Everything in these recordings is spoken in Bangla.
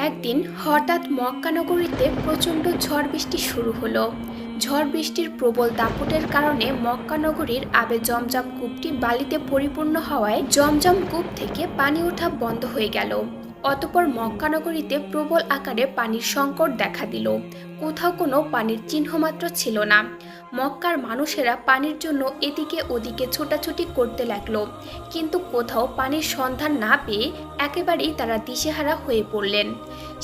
একদিন হঠাৎ মক্কা নগরীতে প্রচণ্ড ঝড় বৃষ্টি শুরু হলো। ঝড় বৃষ্টির প্রবল দাপটের কারণে মক্কা নগরীর আবে জমজম কূপটি বালিতে পরিপূর্ণ হওয়ায় জমজম কূপ থেকে পানি ওঠা বন্ধ হয়ে গেল। অতঃপর মক্কা নগরীতে প্রবল আকারে পানির সংকট দেখা দিল। কোথাও কোনো পানির চিহ্নমাত্র ছিল না। মক্কার মানুষেরা পানির জন্য এদিকে ওদিকে ছোটাছুটি করতে লাগলো, কিন্তু কোথাও পানির সন্ধান না পেয়ে একেবারেই তারা দিশেহারা হয়ে পড়লেন।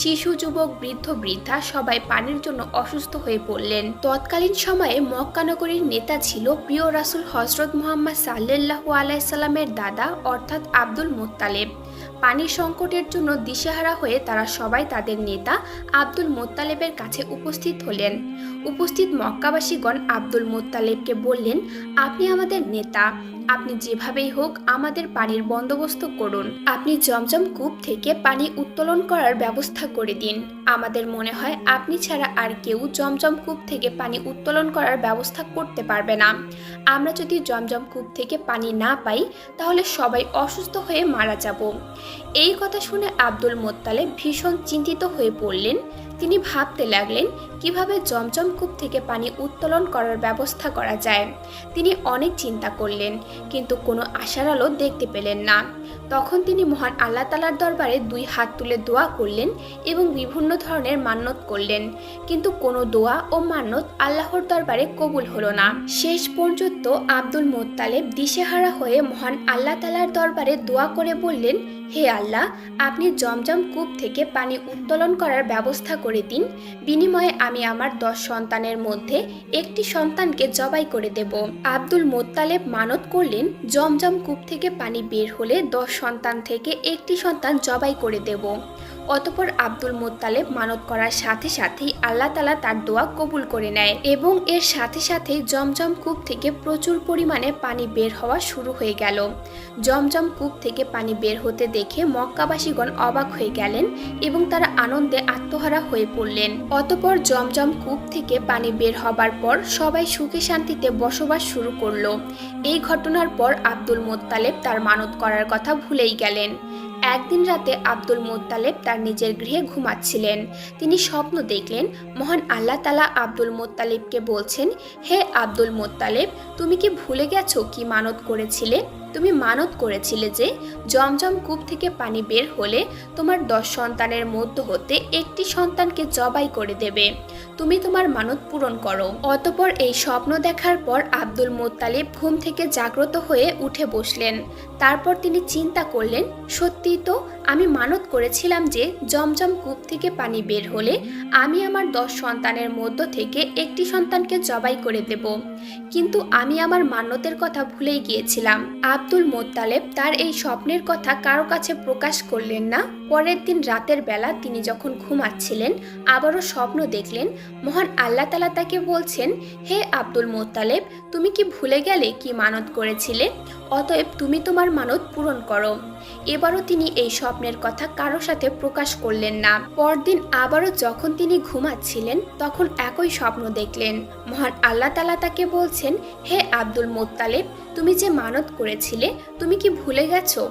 শিশু, যুবক, বৃদ্ধ, বৃদ্ধা সবাই পানির জন্য অসুস্থ হয়ে পড়লেন। তৎকালীন সময়ে মক্কা নগরীর নেতা ছিল প্রিয় রাসূল হযরত মুহাম্মদ সাল্লাল্লাহু আলাইহি সাল্লামের দাদা অর্থাৎ আব্দুল মুত্তালিব। পানির সংকটের জন্য দিশেহারা হয়ে তারা সবাই তাদের নেতা আব্দুল মুত্তালিবের কাছে উপস্থিত হলেন। উপস্থিত মক্কাবাসীগণ আব্দুল মুত্তালিবকে বললেন, আপনি আমাদের নেতা, আপনি যেভাবেই হোক আমাদের পানির বন্দোবস্ত করুন। আপনি জমজম কূপ থেকে পানি উত্তোলন করার ব্যবস্থা করে দিন। আমাদের মনে হয় আপনি ছাড়া আর কেউ জমজম কূপ থেকে পানি উত্তোলন করার ব্যবস্থা করতে পারবে না। আমরা যদি জমজম কূপ থেকে পানি না পাই তাহলে সবাই অসুস্থ হয়ে মারা যাব। এই কথা শুনে আব্দুল মুত্তালিব ভীষণ চিন্তিত হয়ে পড়লেন। তিনি ভাবতে লাগলেন কিভাবে জমজম কূপ থেকে পানি উত্তোলন করার ব্যবস্থা করা যায়। তিনি অনেক চিন্তা করলেন, কিন্তু কোনো আশার আলো দেখতে পেলেন না। তখন তিনি মহান আল্লাহ তাআলার দরবারে দুই হাত তুলে দোয়া করলেন এবং বিভিন্ন ধরনের মান্যত করলেন, কিন্তু কোনো দোয়া ও মান্যত আল্লাহর দরবারে কবুল হলো না। শেষ পর্যন্ত আব্দুল মুত্তালিব দিশেহারা হয়ে মহান আল্লাহ তাআলার দরবারে দোয়া করে বললেন, হে আল্লাহ, আপনি জমজম কূপ থেকে পানি উত্তোলন করার ব্যবস্থা করে দিন। বিনিময়ে আমি আমার 10 সন্তানের মধ্যে একটি সন্তানকে জবাই করে দেব। আব্দুল মুত্তালিব মানত করলেন, জমজম কূপ থেকে পানি বের হলে 10 সন্তান থেকে একটি সন্তান জবাই করে দেব। অতঃপর আব্দুল মুত্তালিব মানত করার সাথে সাথেই আল্লাহ তাআলা তার দোয়া কবুল করে নেয় এবং এর সাথে সাথেই জমজম কূপ থেকে প্রচুর পরিমাণে পানি বের হওয়া শুরু হয়ে গেল। জমজম কূপ থেকে পানি বের হতে দেখে মক্কাবাসীগণ অবাক হয়ে গেলেন এবং তারা আনন্দে আত্মহারা হয়ে পড়লেন। অতঃপর জমজম কূপ থেকে পানি বের হবার পর সবাই সুখে শান্তিতে বসবাস শুরু করলো। এই ঘটনার পর আব্দুল মুত্তালিব তার মানত করার কথা ভুলেই গেলেন। একদিন রাতে আব্দুল মুত্তালিব তার নিজের গৃহে ঘুমাচ্ছিলেন। তিনি স্বপ্ন দেখলেন, মহান আল্লাহ তাআলা আব্দুল মুত্তালিবকে বলছেন, হে আব্দুল মুত্তালিব, তুমি কি ভুলে গেছো কি মানত করেছিলে? তুমি মানত করেছিলে যে জমজম কূপ থেকে পানি বের হলে তোমার 10 সন্তানের মধ্য হতে একটি সন্তানকে জবাই করে দেবে। তুমি তোমার মানত পূরণ করো। অতঃপর এই স্বপ্ন দেখার পর আব্দুল মুত্তালিব ঘুম থেকে জাগ্রত হয়ে উঠে বসলেন। তারপর তিনি চিন্তা করলেন, সত্যিই তো আমি মানত করেছিলাম যে জমজম কূপ থেকে পানি বের হলে আমি আমার 10 সন্তানের মধ্য থেকে একটি সন্তানকে জবাই করে দেব, কিন্তু আমি আমার মান্যতের কথা ভুলেই গিয়েছিলাম। আব্দুল মুত্তালিব তার এই স্বপ্নের কথা কারো কাছে প্রকাশ করলেন না। পরের দিন রাতের বেলা তিনি যখন ঘুমাচ্ছিলেন আবারও স্বপ্ন দেখলেন। মহান আল্লাহ তাআলা তাকে বলছেন, হে আব্দুল মুত্তালিব, তুমি কি ভুলে গেলে কি মানত করেছিলে? অতএব তুমি তোমার মানত পূরণ করো। এবারও তিনি এই স্বপ্নের কথা কারো সাথে প্রকাশ করলেন না। পরদিন আবারও যখন তিনি ঘুমাচ্ছিলেন তখন একই স্বপ্ন দেখলেন। মহান আল্লাহ তাআলা তাকে বলছেন, হে আব্দুল মুত্তালিব, তুমি যে মানত করেছিলে তুমি কি ভুলে গেছো?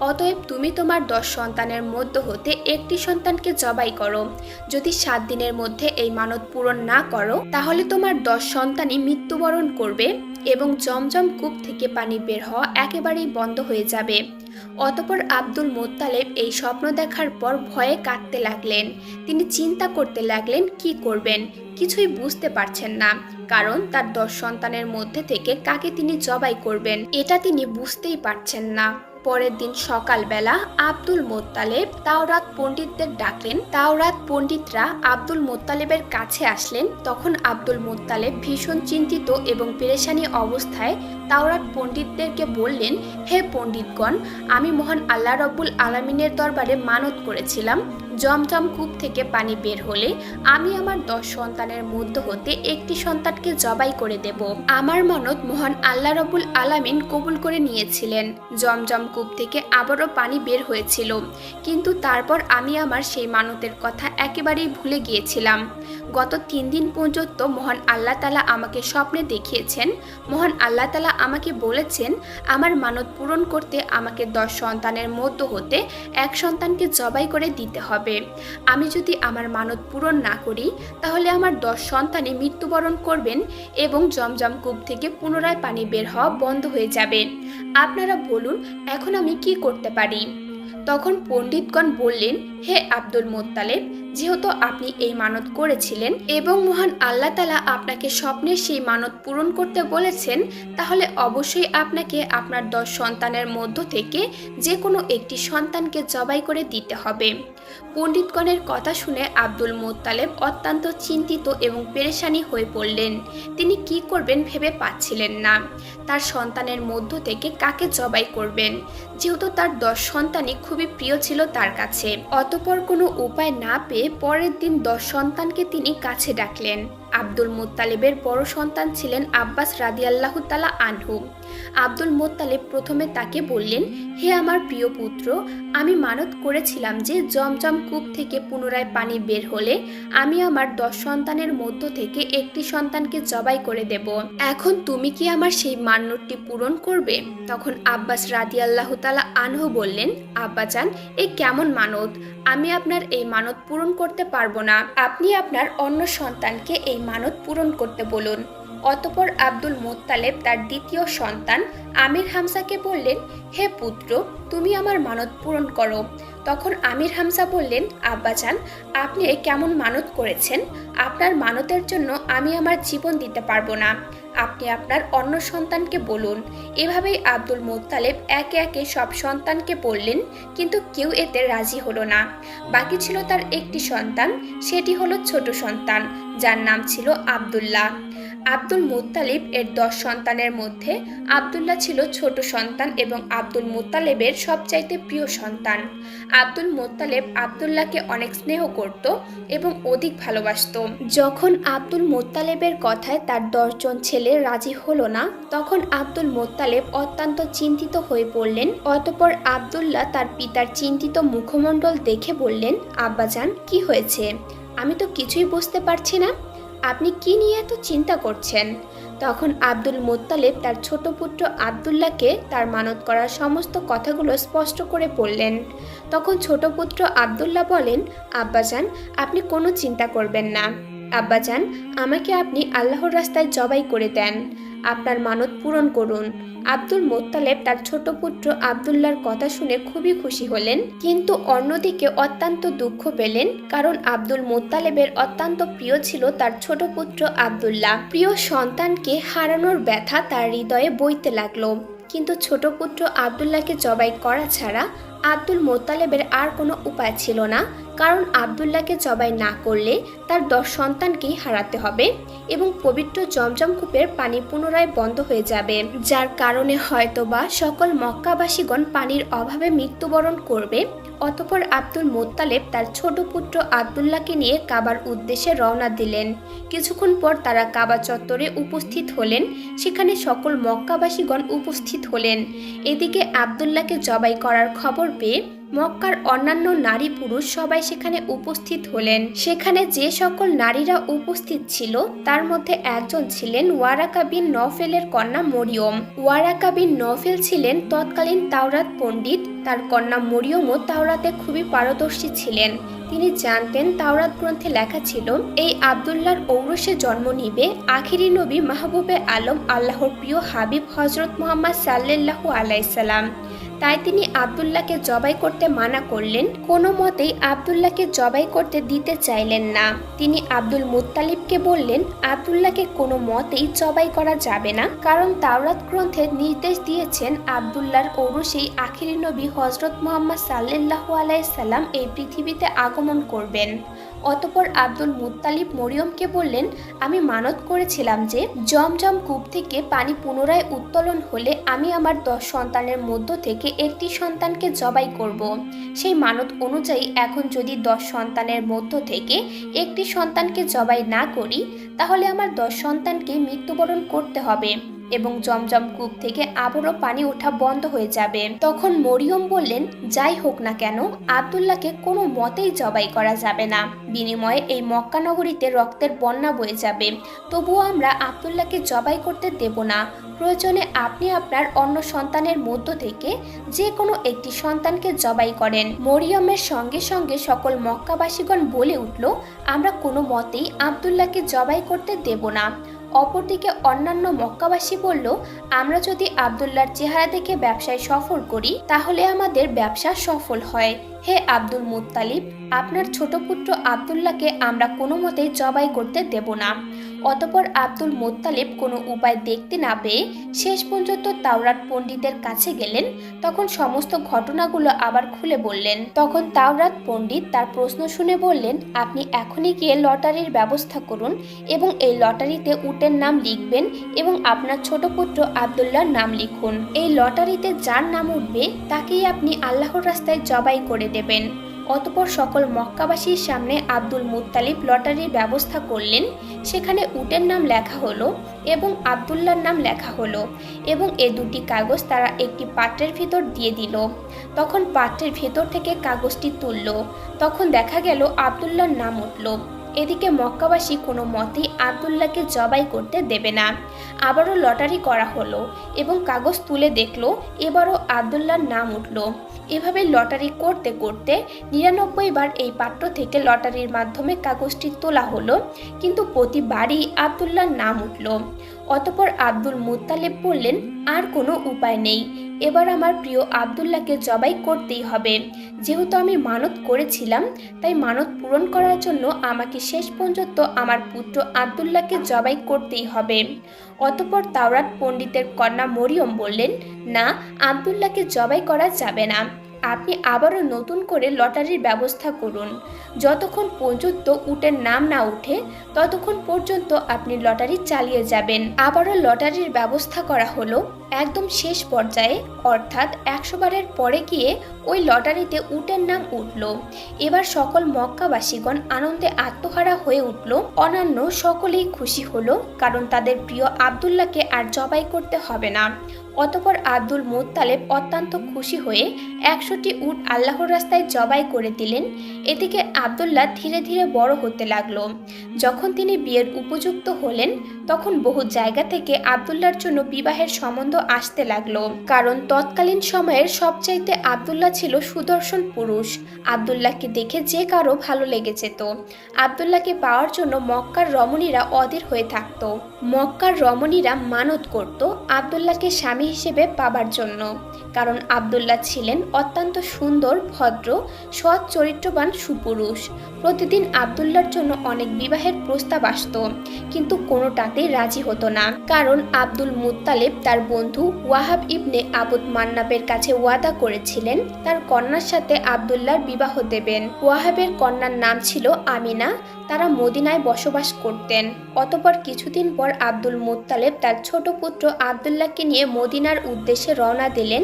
অতএব তুমি তোমার 10 সন্তানের মধ্য হতে একটি সন্তানকে জবাই করো। যদি 7 দিনের মধ্যে এই মানত পূরণ না করো তাহলে তোমার 10 সন্তানই মৃত্যুবরণ করবে এবং জমজম কূপ থেকে পানি বের হওয়া একেবারেই বন্ধ হয়ে যাবে। অতঃপর আব্দুল মুত্তালিব এই স্বপ্ন দেখার পর ভয়ে কাঁদতে লাগলেন। তিনি চিন্তা করতে লাগলেন কি করবেন, কিছুই বুঝতে পারছেন না, কারণ তার 10 সন্তানের মধ্যে থেকে কাকে তিনি জবাই করবেন এটা তিনি বুঝতেই পারছেন না। পরের দিন সকালবেলা আব্দুল মুত্তালিব তাওরাত পণ্ডিতদের ডাকলেন। তাওরাত পণ্ডিতরা আব্দুল মুত্তালিবের কাছে আসলেন। তখন আব্দুল মুত্তালিব ভীষণ চিন্তিত এবং পেরেশানি অবস্থায় তাওরাত পণ্ডিতদেরকে বললেন, হে পণ্ডিতগণ, আমি মহান আল্লাহ রব্বুল আলামিনের দরবারে মানত করেছিলাম জমজম কূপ থেকে পানি বের হলে আমি আমার 10 সন্তানের মধ্য হতে একটি সন্তানকে জবাই করে দেব। আমার মানত মহান আল্লাহ রব্বুল আলামিন কবুল করে নিয়েছিলেন। জমজম কূপ থেকে আবারও পানি বের হয়েছিল, কিন্তু তারপর আমি আমার সেই মানতের কথা একেবারেই ভুলে গিয়েছিলাম। গত 3 দিন পর্যন্ত মহান আল্লাহ তাআলা আমাকে স্বপ্নে দেখিয়েছেন। মহান আল্লাহ তাআলা আমাকে বলেছেন আমার মানত পূরণ করতে আমাকে 10 সন্তানের মধ্য হতে এক সন্তানকে জবাই করে দিতে হবে। আমি যদি আমার মানত পূরণ না করি তাহলে আমার 10 সন্তানই মৃত্যুবরণ করবেন এবং জমজম কূপ থেকে পুনরায় পানি বের হওয়া বন্ধ হয়ে যাবে। আপনারা বলুন এখন আমি কি করতে পারি? তখন পণ্ডিতগণ বললেন, হে আব্দুল মোত্তালেব, যেহেতু আপনি এই মানত করেছিলেন এবং মহান আল্লাহ তাআলা আপনাকে স্বপ্নে সেই মানত পূরণ করতে বলেছেন, তাহলে অবশ্যই আপনাকে আপনার 10 সন্তানের মধ্য থেকে যে কোনো একটি সন্তানকে জবাই করে দিতে হবে। পণ্ডিতগণের কথা শুনে আব্দুল মোত্তালেব অত্যন্ত চিন্তিত এবং পেরেশানি হয়ে পড়লেন। তিনি কি করবেন ভেবে পাচ্ছিলেন না। তার সন্তানের মধ্য থেকে কাকে জবাই করবেন, যেহেতু তার 10 সন্তানই খুবই প্রিয় ছিল তার কাছে। অতঃপর কোনো উপায় না পেয়ে পরের দিন 10 সন্তানকে তিনি কাছে ডাকলেন। আব্দুল মোত্তালেবের বড় সন্তান ছিলেন আব্বাস রাদিয়াল্লাহু তাআলা আনহু। আব্দুল মোত্তালেব প্রথমে তাকে বললেন, হে আমার প্রিয় পুত্র, আমি মানত করেছিলাম যে জমজম কূপ থেকে পুনরায় পানি বের হলে আমি আমার 10 সন্তানের মধ্য থেকে একটি সন্তানকে জবাই করে দেব। এখন তুমি কি আমার সেই মান্যতটি পূরণ করবে? তখন আব্বাস রাদিয়াল্লাহু তাআলা আনহু বললেন, আব্বাজান, এ কেমন মানত? আমি আপনার এই মানত পূরণ করতে পারবো না। আপনি আপনার অন্য সন্তানকে এই মানত পূরণ করতে বলুন। অতঃপর আব্দুল মোত্তালেব তার দ্বিতীয় সন্তান আমির হামজাকে বললেন, হে পুত্র, তুমি আমার মানত পূরণ করো। তখন আমির হামজা বললেন, আব্বাজান, আপনি কেমন মানত করেছেন? আপনার মানতের জন্য আমি আমার জীবন দিতে পারবো না। আপনি আপনার অন্য সন্তানকে বলুন। এভাবেই আব্দুল মোত্তালেব একে একে সব সন্তানকে বললেন, কিন্তু কেউ এতে রাজি হলো না। বাকি ছিল তার একটি সন্তান, সেটি হলো ছোট সন্তান, যার নাম ছিল আব্দুল্লাহ। আব্দুল মোত্তালিব এর 10 সন্তানের মধ্যে আব্দুল্লাহ ছিল ছোট সন্তান এবং আব্দুল মোত্তালেবের সবচাইতে প্রিয় সন্তান। আব্দুল মোত্তালেব আব্দুল্লাহকে অনেক স্নেহ করত এবং অধিক ভালোবাসত। যখন আব্দুল মোত্তালেবের কথায় তার 10 জন ছেলে রাজি হলো না, তখন আব্দুল মোত্তালেব অত্যন্ত চিন্তিত হয়ে পড়লেন। অতঃপর আব্দুল্লাহ তার পিতার চিন্তিত মুখমণ্ডল দেখে বললেন, আব্বাজান, কি হয়েছে? আমি তো কিছুই বুঝতে পারছি না। আপনি কি নিয়ে এত চিন্তা করছেন? তখন আব্দুল মোত্তালেব তার ছোট পুত্র আব্দুল্লাহকে তার মানত করার সমস্ত কথাগুলো স্পষ্ট করে বললেন। তখন ছোট পুত্র আব্দুল্লাহ বলেন, আব্বাজান, আপনি কোনো চিন্তা করবেন না। আব্বাজান, আমাকে আপনি আল্লাহর রাস্তায় জবাই করে দেন, আপনার মানত পূরণ করুন। আব্দুল মোত্তালেব তার ছোট পুত্র আব্দুল্লাহর কথা শুনে খুবই খুশি হলেন, কিন্তু অন্যদিকে অত্যন্ত দুঃখ পেলেন, কারণ আব্দুল মোত্তালেবের অত্যন্ত প্রিয় ছিল তার ছোট পুত্র আব্দুল্লাহ। প্রিয় সন্তানকে হারানোর ব্যথা তার হৃদয়ে বইতে লাগলো। কিন্তু ছোট পুত্র আব্দুল্লাহকে জবাই করা ছাড়া আব্দুল মোত্তালেবের আর কোনো উপায় ছিল না, কারণ আব্দুল্লাহকে জবাই না করলে তার 10 সন্তানকেই হারাতে হবে এবং পবিত্র জমজম কূপের পানি পুনরায় বন্ধ হয়ে যাবে, যার কারণে হয়তোবা সকল মক্কাবাসীগণ পানির অভাবে মৃত্যুবরণ করবে। অতঃপর আব্দুল মোত্তালেব তার ছোট পুত্র আব্দুল্লাহকে নিয়ে কাবার উদ্দেশ্যে রওনা দিলেন। কিছুক্ষণ পর তারা কাবা চত্বরে উপস্থিত হলেন। সেখানে সকল মক্কাবাসীগণ উপস্থিত হলেন। এদিকে আব্দুল্লাহকে জবাই করার খবর পেয়ে মক্কার অন্যান্য নারী পুরুষ সবাই সেখানে উপস্থিত হলেন। সেখানে যে সকল নারীরা উপস্থিত ছিল তার মধ্যে একজন ছিলেন ওয়ারাকা বিন নওফেলের কন্যা মরিয়ম। ওয়ারাকা বিন নওফেল ছিলেন তৎকালীন তাওরাত পণ্ডিত। তার কন্যা মরিয়মও তাওরাতে খুবই পারদর্শী ছিলেন। তিনি জানতেন তাওরাত গ্রন্থে লেখা ছিল, এই আব্দুল্লাহর ঔরসে জন্ম নিবে আখিরি নবী মাহবুবে আলম আল্লাহর প্রিয় হাবিব হজরত মুহাম্মদ সাল্লাল্লাহু আলাইহি সাল্লাম। তাই তিনি আব্দুল্লাহকে জবাই করতে মানা করলেন। কোনো মতেই আব্দুল্লাহকে জবাই করতে দিতে চাইলেন না। তিনি আব্দুল মুত্তালিবকে বললেন, আব্দুল্লাহকে কোনো মতেই জবাই করা যাবে না, কারণ তাওরাত গ্রন্থে নির্দেশ দিয়েছেন আব্দুল্লাহর ঔরসেই আখিরি নবী হজরত মুহাম্মদ সাল্লাল্লাহু আলাইহি সাল্লাম এই পৃথিবীতে আগমন করবেন। অতঃপর আব্দুল মুত্তালিব মরিয়মকে বললেন, আমি মানত করেছিলাম যে জমজম কূপ থেকে পানি পুনরায় উত্তোলন হলে আমি আমার 10 সন্তানের মধ্য থেকে একটি সন্তানকে জবাই করব। সেই মানত অনুযায়ী এখন যদি 10 সন্তানের মধ্য থেকে একটি সন্তানকে জবাই না করি তাহলে আমার 10 সন্তানকে মৃত্যুবরণ করতে হবে। এবং জমজম কূপ থেকে আবারও পানি ওঠা বন্ধ হয়ে যাবে। তখন মরিয়ম বললেন, যাই হোক না কেন আব্দুল্লাহকে কোনো মতেই জবাই করা যাবে না, বিনিময়ে এই মক্কা নগরীতে রক্তের বন্যা বয়ে যাবে। তবুও আমরা আব্দুল্লাহকে জবাই করতে দেব না। প্রয়োজনে আপনি আপনার অন্য সন্তানের মধ্য থেকে যে কোনো একটি সন্তানকে জবাই করেন। মরিয়মের সঙ্গে সঙ্গে সকল মক্কাবাসীগণ বলে উঠল, আমরা কোনো মতেই আব্দুল্লাহকে জবাই করতে দেব না। অপরদিকে অন্যান্য মক্কাবাসী বলল, আমরা যদি আব্দুল্লাহর চেহারা দেখে ব্যবসায় সফল করি তাহলে আমাদের ব্যবসা সফল হয়। হে আব্দুল মুত্তালিব, আপনার ছোট পুত্র আব্দুল্লাহকে আমরা কোনো মতেই জবাই করতে দেব না। অতঃপর আব্দুল মুত্তালিব কোনো উপায় দেখতে না পেয়ে শেষ পর্যন্ত তাওরাত পণ্ডিতের কাছে গেলেন। তখন সমস্ত ঘটনাগুলো আবার খুলে বললেন। তখন তাওরাত পণ্ডিত তার প্রশ্ন শুনে বললেন, আপনি এখনই গিয়ে লটারির ব্যবস্থা করুন এবং এই লটারিতে উটের নাম লিখবেন এবং আপনার ছোট পুত্র আব্দুল্লাহর নাম লিখুন। এই লটারিতে যার নাম উঠবে তাকেই আপনি আল্লাহর রাস্তায় জবাই করে দেবেন। অতঃপর সকল মক্কাবাসীর সামনে আব্দুল মুত্তালিব লটারির ব্যবস্থা করলেন। সেখানে উটের নাম লেখা হলো এবং আব্দুল্লাহর নাম লেখা হলো এবং এ দুটি কাগজ তারা একটি পাত্রের ভিতর দিয়ে দিল। তখন পাত্রের ভেতর থেকে কাগজটি তুলল। তখন দেখা গেল আব্দুল্লাহর নাম উঠল। এদিকে মক্কাবাসী কোনো মতেই আব্দুল্লাহকে জবাই করতে দেবে না। আবারও লটারি করা হলো এবং কাগজ তুলে দেখলো এবারও আব্দুল্লাহর নাম উঠল। এভাবে লটারি করতে করতে ৯৯ বার এই পাত্র থেকে লটারির মাধ্যমে কাগজটি তোলা হলো, কিন্তু প্রতিবারই আব্দুল্লাহর নাম উঠল। অতঃপর আব্দুল মুত্তালিব বললেন, আর কোনো উপায় নেই, এবার আমার প্রিয় আব্দুল্লাহকে জবাই করতেই হবে। যেহেতু আমি মানত করেছিলাম তাই মানত পূরণ করার জন্য আমাকে শেষ পর্যন্ত আমার পুত্র আব্দুল্লাহকে জবাই করতেই হবে। অতঃপর তাওরাত পণ্ডিতের কন্যা মরিয়ম বললেন, না, আব্দুল্লাহকে জবাই করা যাবে না। আপনি আবারও নতুন করে লটারির ব্যবস্থা করুন। যতক্ষণ পর্যন্ত উটের নাম না উঠে ততক্ষণ পর্যন্ত আপনি লটারি চালিয়ে যাবেন। আবারও লটারির ব্যবস্থা করা হলো। একদম শেষ পর্যায়ে অর্থাৎ ১০০ বারের পরে গিয়ে ওই লটারিতে উটের নাম উঠল। এবার সকল মক্কাবাসীগণ আনন্দে আত্মহারা হয়ে উঠল। অন্যান্য সকলেই খুশি হলো, কারণ তাদের প্রিয় আব্দুল্লাহকে আর জবাই করতে হবে না। অতঃপর আব্দুল মুত্তালিব অত্যন্ত খুশি হয়ে ১০০টি উট আল্লাহর রাস্তায় জবাই করে দিলেন। এদিকে আব্দুল্লাহ ধীরে ধীরে বড় হতে লাগলো। যখন তিনি বিয়ের উপযুক্ত হলেন তখন বহু জায়গা থেকে আব্দুল্লাহর জন্য বিবাহের সম্বন্ধ আসতে লাগলো, কারণ তৎকালীন সময়ের সবচাইতে আব্দুল্লাহ ছিল সুদর্শন পুরুষ। আব্দুল্লাহকে দেখে যে কারো ভালো লেগে যেত। আব্দুল্লাহকে পাওয়ার জন্য মক্কার রমণীরা অধীর হয়ে থাকত। মক্কার রমণীরা মানত করত আব্দুল্লাহকে স্বামী হিসেবে পাবার জন্য, কারণ আব্দুল্লাহ ছিলেন অত্যন্ত সুন্দর, ভদ্র, সৎ চরিত্রবান সুপুরুষ। প্রতিদিন আব্দুল্লাহর জন্য অনেক বিবাহের প্রস্তাব আসত, কিন্তু কোনোটাতেই রাজি হতো না, কারণ আব্দুল মুত্তালিব তার বন্ধু ওয়াহাব ইবনে আবুদ মান্নাবের কাছে ওয়াদা করেছিলেন তার কন্যার সাথে আব্দুল্লাহর বিবাহ দেবেন। ওয়াহাবের কন্যার নাম ছিল আমিনা। তারা মদিনায় বসবাস করতেন। অতঃপর কিছুদিন পর আব্দুল মুত্তালিব তার ছোট পুত্র আব্দুল্লাহকে নিয়ে মদিনার উদ্দেশ্যে রওনা দিলেন।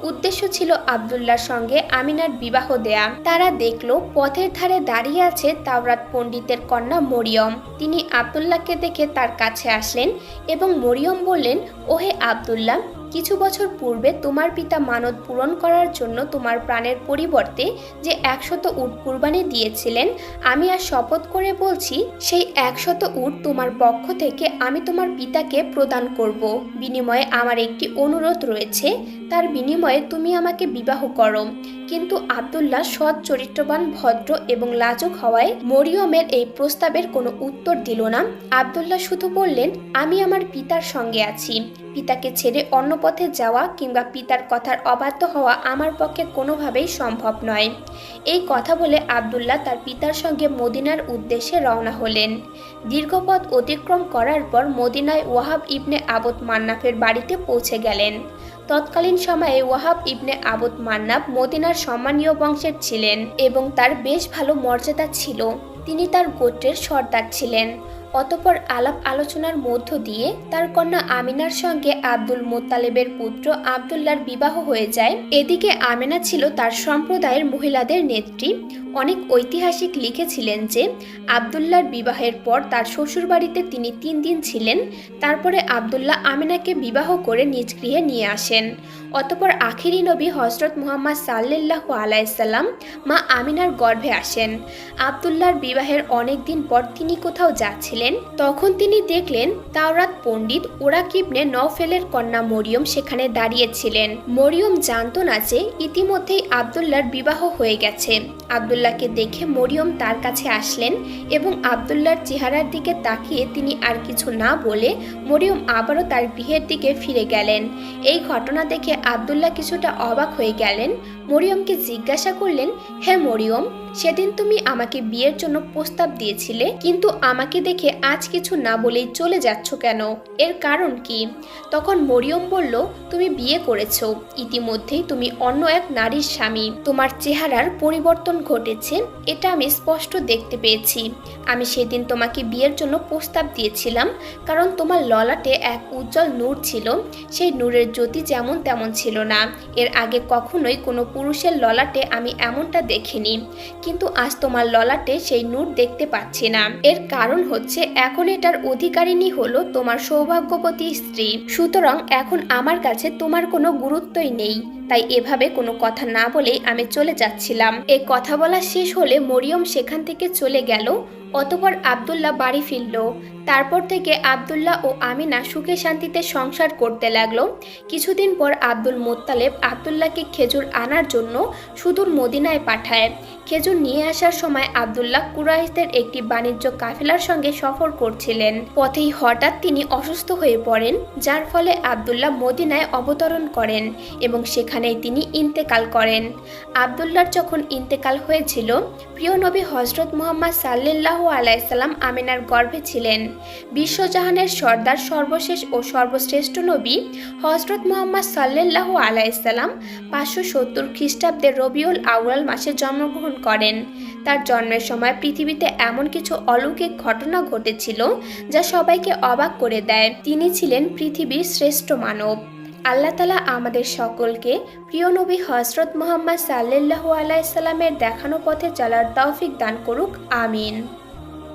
উদ্দেশ্য ছিল আব্দুল্লাহর সঙ্গে আমিনার বিবাহ দেয়া। তারা দেখলো পথের ধারে দাঁড়িয়ে আছে তাওরাত পণ্ডিতের কন্যা মরিয়ম। তিনি আব্দুল্লাহকে দেখে তার কাছে আসলেন এবং মরিয়ম বললেন, ওহে আব্দুল্লাহ, কিছু বছর পূর্বে তোমার পিতা মানত পূরণ করার জন্য তোমার প্রাণের পরিবর্তে যে ১০০ উট কুরবানি দিয়েছিলেন, আমি আর শপথ করে বলছি সেই ১০০ উট তোমার পক্ষ থেকে আমি তোমার পিতাকে প্রদান করব। বিনিময়ে আমার একটি অনুরোধ রয়েছে, তার বিনিময়ে তুমি আমাকে বিবাহ করো। কিন্তু আব্দুল্লাহ সৎ চরিত্রবান, ভদ্র এবং লাজুক হওয়ায় মরিয়মের এই প্রস্তাবের কোনো উত্তর দিল না। আব্দুল্লাহ শুধু বললেন, আমি আমার পিতার সঙ্গে আছি। পিতাকে ছেড়ে অন্য পথে যাওয়া কিংবা পিতার কথার অবাধ্য হওয়া আমার পক্ষে কোনোভাবেই সম্ভব নয়। এই কথা বলে আব্দুল্লাহ তার পিতার সঙ্গে মদিনার উদ্দেশ্যে রওনা হলেন। দীর্ঘ পথ অতিক্রম করার পর মদিনায় ওয়াহাব ইবনে আবুদ মান্নাফের বাড়িতে পৌঁছে গেলেন। তৎকালীন সময়ে ওয়াহাব ইবনে আবুদ মান্নাফ মদিনার সম্মানীয় বংশের ছিলেন এবং তার বেশ ভালো মর্যাদা ছিল। তিনি তার গোত্রের সর্দার ছিলেন। অতঃপর আলাপ আলোচনার মধ্য দিয়ে তার কন্যা আমিনার সঙ্গে আব্দুল মোত্তালেবের পুত্র আবদুল্লাহর বিবাহ হয়ে যায়। এদিকে আমেনা ছিল তার সম্প্রদায়ের মহিলাদের নেত্রী। অনেক ঐতিহাসিক লিখেছিলেন যে আবদুল্লাহর বিবাহের পর তার শ্বশুরবাড়িতে তিনি 3 দিন ছিলেন। তারপরে আবদুল্লাহ আমিনাকে বিবাহ করে নিজ গৃহে নিয়ে আসেন। অতঃপর আখিরি নবী হযরত মুহাম্মদ সাল্লাল্লাহু আলাইহি সাল্লাম মা আমিনার গর্ভে আসেন। আবদুল্লাহর বিবাহের অনেক দিন পর তিনি কোথাও যাচ্ছিলেন, তখন তিনি দেখলেন তাওরাত পণ্ডিত ওরাক ইবনে নওফেলের কন্যা মরিয়ম সেখানে দাঁড়িয়েছিলেন। মরিয়ম জানতো না যে ইতিমধ্যেই আবদুল্লাহর বিবাহ হয়ে গেছে। আবদুল্লাহকে দেখে মরিয়ম তার কাছে আসলেন এবং আবদুল্লাহর চেহারার দিকে তাকিয়ে তিনি আর কিছু না বলে মরিয়ম আবারও তার গৃহের দিকে ফিরে গেলেন। এই ঘটনা দেখে আবদুল্লাহ কিছুটা অবাক হয়ে গেলেন। মরিয়মকে জিজ্ঞাসা করলেন, হে মরিয়ম, সেদিন তুমি আমাকে বিয়ের জন্য প্রস্তাব দিয়েছিলে, কিন্তু আমাকে দেখে আজ কিছু না বলেই চলে যাচ্ছ কেন? এর কারণ কি? তখন মরিয়ম বলল, তুমি বিয়ে করেছো, ইতিমধ্যেই তুমি অন্য এক নারীর স্বামী। তোমার চেহারার পরিবর্তন ঘটেছে, এটা আমি স্পষ্ট দেখতে পেয়েছি। আমি সেদিন তোমাকে বিয়ের জন্য প্রস্তাব দিয়েছিলাম কারণ তোমার ললাটে এক উজ্জ্বল নূর ছিল। সেই নূরের জ্যোতি যেমন তেমন ছিল না। এর আগে কখনোই কোনো পুরুষের ললাটে আমি এমনটা দেখিনি, কিন্তু আজ তোমার ললাটে সেই নূর দেখতে পাচ্ছি না। এর কারণ হচ্ছে এখন এটার অধিকারিণী হলো তোমার সৌভাগ্যবতী স্ত্রী। সুতরাং এখন আমার কাছে তোমার কোনো গুরুত্বই নেই। তাই এভাবে কোনো কথা না বলেই আমি চলে যাচ্ছিলাম। এই কথা বলা শেষ হলে মরিয়ম সেখান থেকে চলে গেল। অতঃপর আবদুল্লাহ বাড়ি ফিরল। তারপর থেকে আবদুল্লাহ ও আমিনা সুখে শান্তিতে সংসার করতে লাগলো। কিছুদিন পর আব্দুল মোত্তালেব আবদুল্লাহকে খেজুর আনার জন্য সুদূর মদিনায় পাঠায়। খেজুর নিয়ে আসার সময় আবদুল্লাহ কুরাইশদের একটি বাণিজ্য কাফেলার সঙ্গে সফর করছিলেন। পথেই হঠাৎ তিনি অসুস্থ হয়ে পড়েন, যার ফলে আবদুল্লাহ মদিনায় অবতরণ করেন এবং সেখানেই তিনি ইন্তেকাল করেন। আবদুল্লাহর যখন ইন্তেকাল হয়েছিল, প্রিয় নবী হযরত মুহাম্মদ সাল্লাল্লাহু আলাইহি সাল্লাম আমিনার গর্ভে ছিলেন। বিশ্বজাহানের সর্দার, সর্বশেষ ও সর্বশ্রেষ্ঠ নবী হযরত মুহাম্মদ সাল্লাল্লাহু আলাইহি সাল্লাম 570 খ্রিস্টাব্দের রবিউল আউয়াল মাসে জন্মগ্রহণ করেন। তার জন্মের সময় পৃথিবীতে এমন কিছু অলৌকিক ঘটনা ঘটেছিল যা সবাইকে অবাক করে দেয়। তিনি ছিলেন পৃথিবীর শ্রেষ্ঠ মানব। আল্লাহ তাআলা আমাদের সকলকে প্রিয় নবী হযরত মুহাম্মদ সাল্লাল্লাহু আলাইহি সাল্লামের দেখানো পথে চলার তৌফিক দান করুক। আমিন।